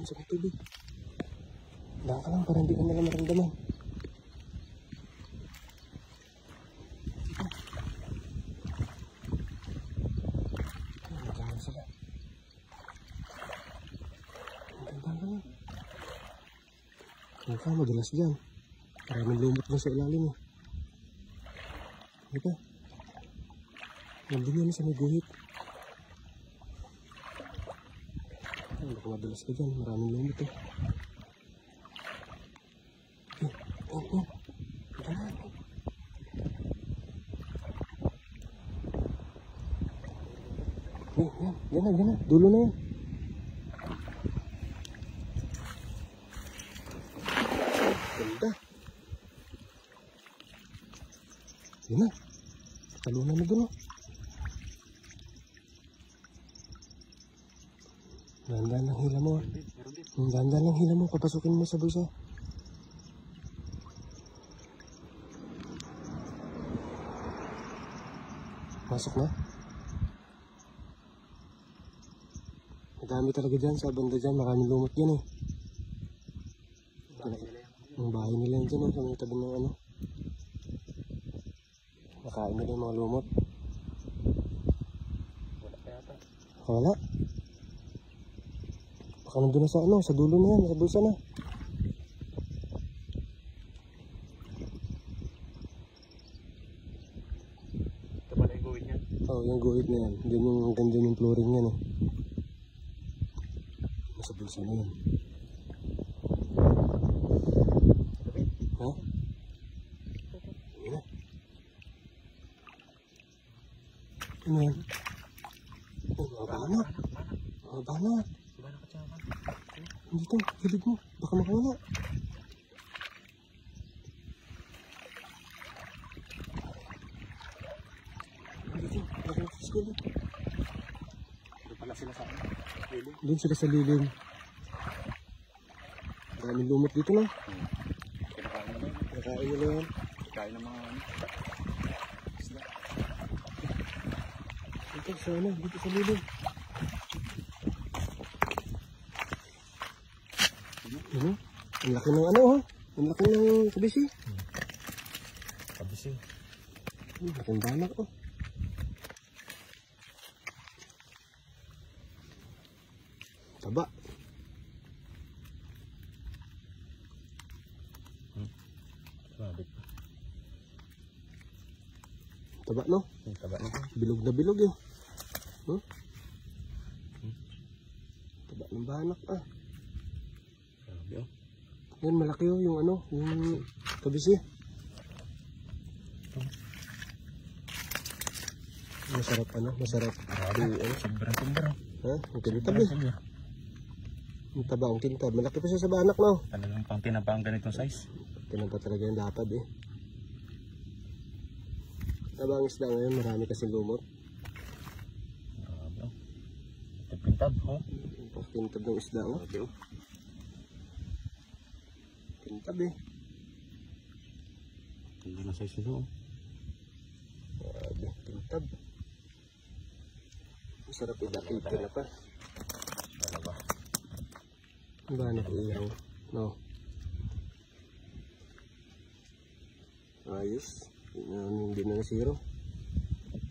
sa may tubig. Daan ka lang para hindi ka nila maramdaman. Nagkaman sila. Daan ka lang. Kaya ka madalas dyan. Maraming lumot dyan sa ilalim eh. Diba? Nandun yan sa may guhit. Ay, baka madalas ka dyan. Maraming lumot eh. Oh. Yan. Yan na. Dulo na yan. Ganda. Yan na. Talunan na dun, oh. Dahan-dahan lang hila mo. Dahan-dahan lang hila mo. Papasukin mo sa bulsa. Masok na. Madami talaga dyan sa banda dyan. Maraming lumot yan eh. Ang bahay nila yan dyan, oh. Sa mga tabi ng ano. Nakain nila yung mga lumot. Wala pa yata. Wala. Baka nandun na sa ano, sa dulo na yan, sa bulsa na. Ito pala yung guhit niyan? Oo, yung guhit na yan. Ganyan yung flooring yan eh. Nasa bulsa na yan. Ha? Yun na. Ano yan? Mga banat. Mga banat. Dito, gilid mo. Baka makawala. Dito, baka makaskulo. Doon pala sila sa lilim. Doon sila sa lilim. Daming lumot dito na. Kinakain na ba yun? Nakain nila yan. Kinakain ng mga isda. Dito sa ano, dito sa lilim. Ano? Ang laki ng ano, ha? Ang laki ng kabisi. Kabisi. Ang laking banak, oh. Taba. Mabit. Taba, no? Taba na ito. Bilog na bilog, eh. Huh? Taba ng banak, ah. Grabe, oh. Yan, malaki, oh, yung ano, yung kabisi. Masarap, ano? Masarap. Grabe, sobrang. Ha? Ang kintab, eh. Ang taba, ang kintab. Malaki pa siya sa banak, no? Talagang pang tinapa ang ganitong size. Tinapa talaga yung lapad, eh. Taba ang isda ngayon, marami kasi lumot. Grabe, oh. Ito pintab, oh. Kintab ng isda, oh. Grabe, oh. Kintab, eh. Hindi na size ito, oh. Grabe, kintab. Masarap idakita na pa. Dalawa. Ang banak iyaw, no? Ayos. Hindi na nasiro.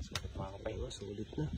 Sulit mga kapay. Sulit na.